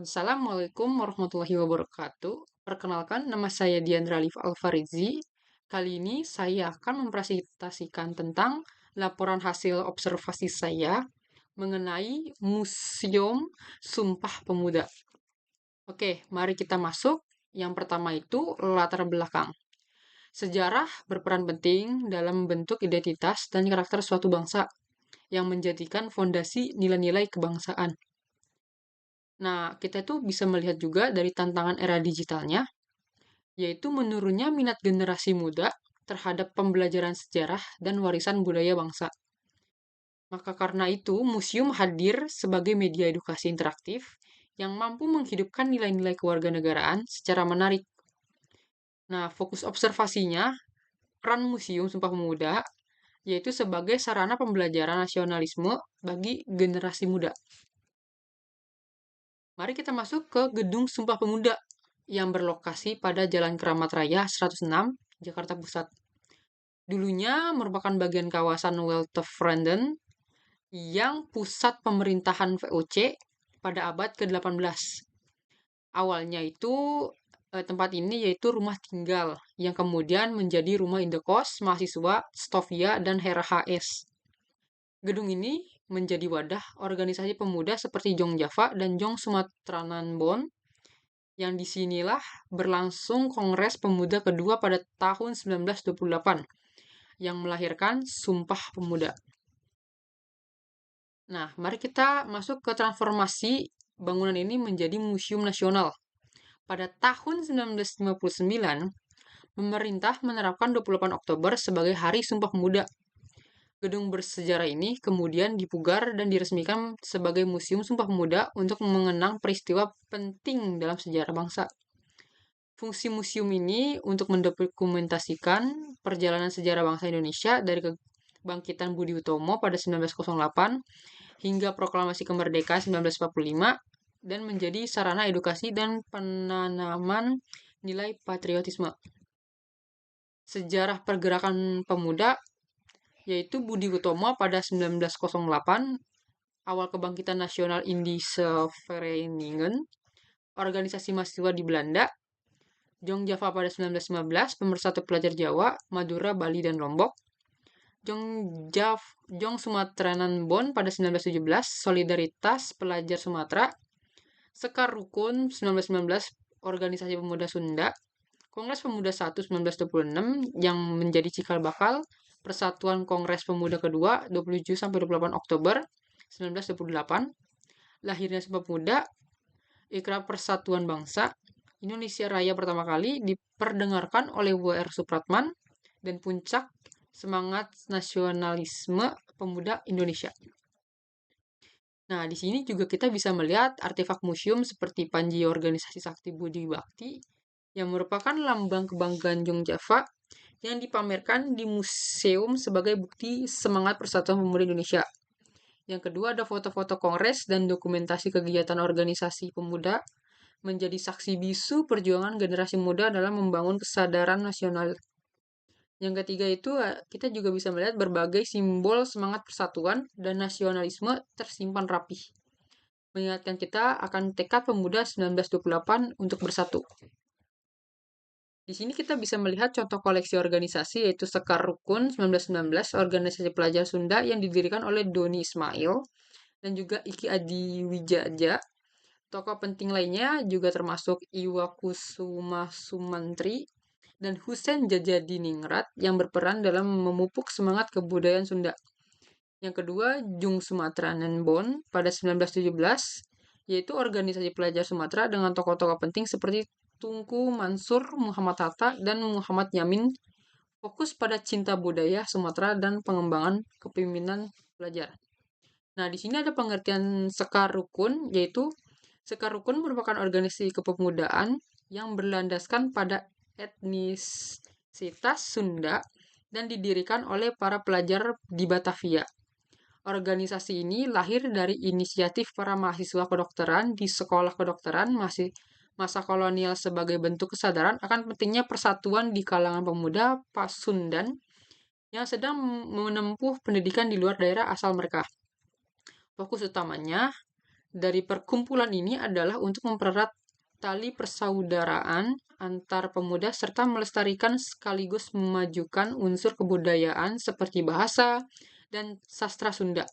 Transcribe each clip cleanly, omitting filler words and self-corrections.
Assalamualaikum warahmatullahi wabarakatuh. Perkenalkan, nama saya Diandra Alif Alfarizi. Kali ini saya akan mempresentasikan tentang laporan hasil observasi saya mengenai Museum Sumpah Pemuda. Oke, mari kita masuk. Yang pertama itu latar belakang. Sejarah berperan penting dalam membentuk identitas dan karakter suatu bangsa yang menjadikan fondasi nilai-nilai kebangsaan. Nah, kita tuh bisa melihat juga dari tantangan era digitalnya, yaitu menurunnya minat generasi muda terhadap pembelajaran sejarah dan warisan budaya bangsa. Maka karena itu, museum hadir sebagai media edukasi interaktif yang mampu menghidupkan nilai-nilai kewarganegaraan secara menarik. Nah, fokus observasinya, peran Museum Sumpah Pemuda, yaitu sebagai sarana pembelajaran nasionalisme bagi generasi muda. Mari kita masuk ke Gedung Sumpah Pemuda yang berlokasi pada Jalan Keramat Raya 106, Jakarta Pusat. Dulunya merupakan bagian kawasan Weltevreden yang pusat pemerintahan VOC pada abad ke-18. Awalnya itu tempat ini yaitu rumah tinggal yang kemudian menjadi rumah indekos mahasiswa Stovia dan Hera HS. Gedung ini menjadi wadah organisasi pemuda seperti Jong Java dan Jong Sumatranan Bon yang disinilah berlangsung Kongres Pemuda kedua pada tahun 1928 yang melahirkan Sumpah Pemuda. Nah, mari kita masuk ke transformasi bangunan ini menjadi museum nasional. Pada tahun 1959, pemerintah menerapkan 28 Oktober sebagai Hari Sumpah Pemuda. Gedung bersejarah ini kemudian dipugar dan diresmikan sebagai Museum Sumpah Pemuda untuk mengenang peristiwa penting dalam sejarah bangsa. Fungsi museum ini untuk mendokumentasikan perjalanan sejarah bangsa Indonesia dari kebangkitan Budi Utomo pada 1908 hingga proklamasi kemerdekaan 1945 dan menjadi sarana edukasi dan penanaman nilai patriotisme. Sejarah pergerakan pemuda yaitu Budi Utomo pada 1908, awal kebangkitan nasional Indische Vereniging, organisasi mahasiswa di Belanda, Jong Java pada 1915, Pemersatu Pelajar Jawa, Madura, Bali, dan Lombok, Jong Sumatranan Bon pada 1917, Solidaritas Pelajar Sumatera, Sekar Rukun 1919, Organisasi Pemuda Sunda, Kongres Pemuda 1 1926 yang menjadi cikal bakal Persatuan Kongres Pemuda kedua 27-28 Oktober 1928, lahirnya Sumpah Pemuda, Ikrar Persatuan Bangsa, Indonesia Raya pertama kali diperdengarkan oleh W.R. Supratman dan puncak semangat nasionalisme pemuda Indonesia. Nah, di sini juga kita bisa melihat artefak museum seperti Panji Organisasi Sakti Budi Bakti yang merupakan lambang kebanggaan Jong Java yang dipamerkan di museum sebagai bukti semangat persatuan pemuda Indonesia. Yang kedua ada foto-foto kongres dan dokumentasi kegiatan organisasi pemuda menjadi saksi bisu perjuangan generasi muda dalam membangun kesadaran nasional. Yang ketiga itu kita juga bisa melihat berbagai simbol semangat persatuan dan nasionalisme tersimpan rapih. Mengingatkan kita akan tekad pemuda 1928 untuk bersatu. Di sini kita bisa melihat contoh koleksi organisasi yaitu Sekar Rukun 1919, organisasi pelajar Sunda yang didirikan oleh Doni Ismail dan juga Iki Adiwijaja. Tokoh penting lainnya juga termasuk Iwa Kusuma Sumantri dan Husein Jajadiningrat yang berperan dalam memupuk semangat kebudayaan Sunda. Yang kedua, Jung Sumatranan Bon pada 1917, yaitu organisasi pelajar Sumatera dengan tokoh-tokoh penting seperti Tunku Mansur, Muhammad Hatta, dan Muhammad Yamin, fokus pada cinta budaya Sumatera dan pengembangan kepemimpinan pelajar. Nah, di sini ada pengertian Sekar Rukun, yaitu Sekar Rukun merupakan organisasi kepemudaan yang berlandaskan pada etnisitas Sunda dan didirikan oleh para pelajar di Batavia. Organisasi ini lahir dari inisiatif para mahasiswa kedokteran di sekolah kedokteran masa kolonial sebagai bentuk kesadaran akan pentingnya persatuan di kalangan pemuda Pasundan yang sedang menempuh pendidikan di luar daerah asal mereka. Fokus utamanya dari perkumpulan ini adalah untuk mempererat tali persaudaraan antar pemuda serta melestarikan sekaligus memajukan unsur kebudayaan seperti bahasa dan sastra Sunda.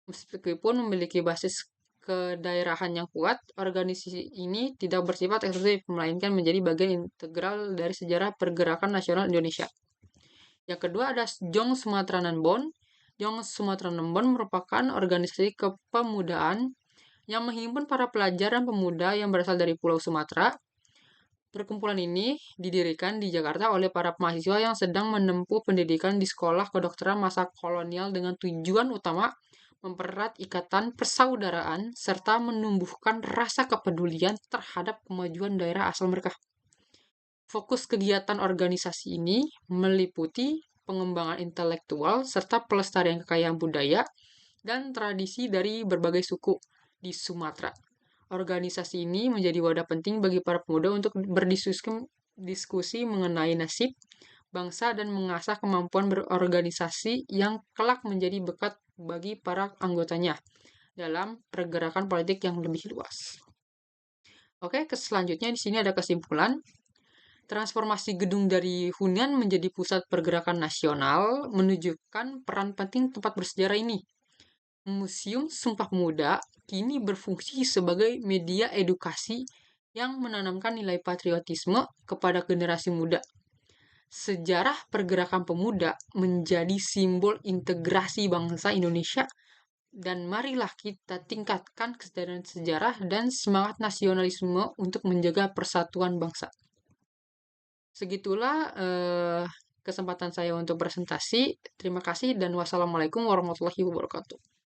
Meskipun memiliki basis kedaerahan yang kuat, organisasi ini tidak bersifat eksklusif, melainkan menjadi bagian integral dari sejarah pergerakan nasional Indonesia. Yang kedua ada Jong Sumatranan Bond. Jong Sumatranan Bond merupakan organisasi kepemudaan yang menghimpun para pelajar dan pemuda yang berasal dari Pulau Sumatera. Perkumpulan ini didirikan di Jakarta oleh para mahasiswa yang sedang menempuh pendidikan di sekolah kedokteran masa kolonial dengan tujuan utama mempererat ikatan persaudaraan serta menumbuhkan rasa kepedulian terhadap kemajuan daerah asal mereka. Fokus kegiatan organisasi ini meliputi pengembangan intelektual serta pelestarian kekayaan budaya dan tradisi dari berbagai suku di Sumatera. Organisasi ini menjadi wadah penting bagi para pemuda untuk berdiskusi mengenai nasib bangsa dan mengasah kemampuan berorganisasi yang kelak menjadi berkat bagi para anggotanya dalam pergerakan politik yang lebih luas. Oke, selanjutnya di sini ada kesimpulan. Transformasi gedung dari hunian menjadi pusat pergerakan nasional menunjukkan peran penting tempat bersejarah ini. Museum Sumpah Pemuda kini berfungsi sebagai media edukasi yang menanamkan nilai patriotisme kepada generasi muda. Sejarah pergerakan pemuda menjadi simbol integrasi bangsa Indonesia dan marilah kita tingkatkan kesadaran sejarah dan semangat nasionalisme untuk menjaga persatuan bangsa. Segitulah kesempatan saya untuk presentasi. Terima kasih dan wassalamualaikum warahmatullahi wabarakatuh.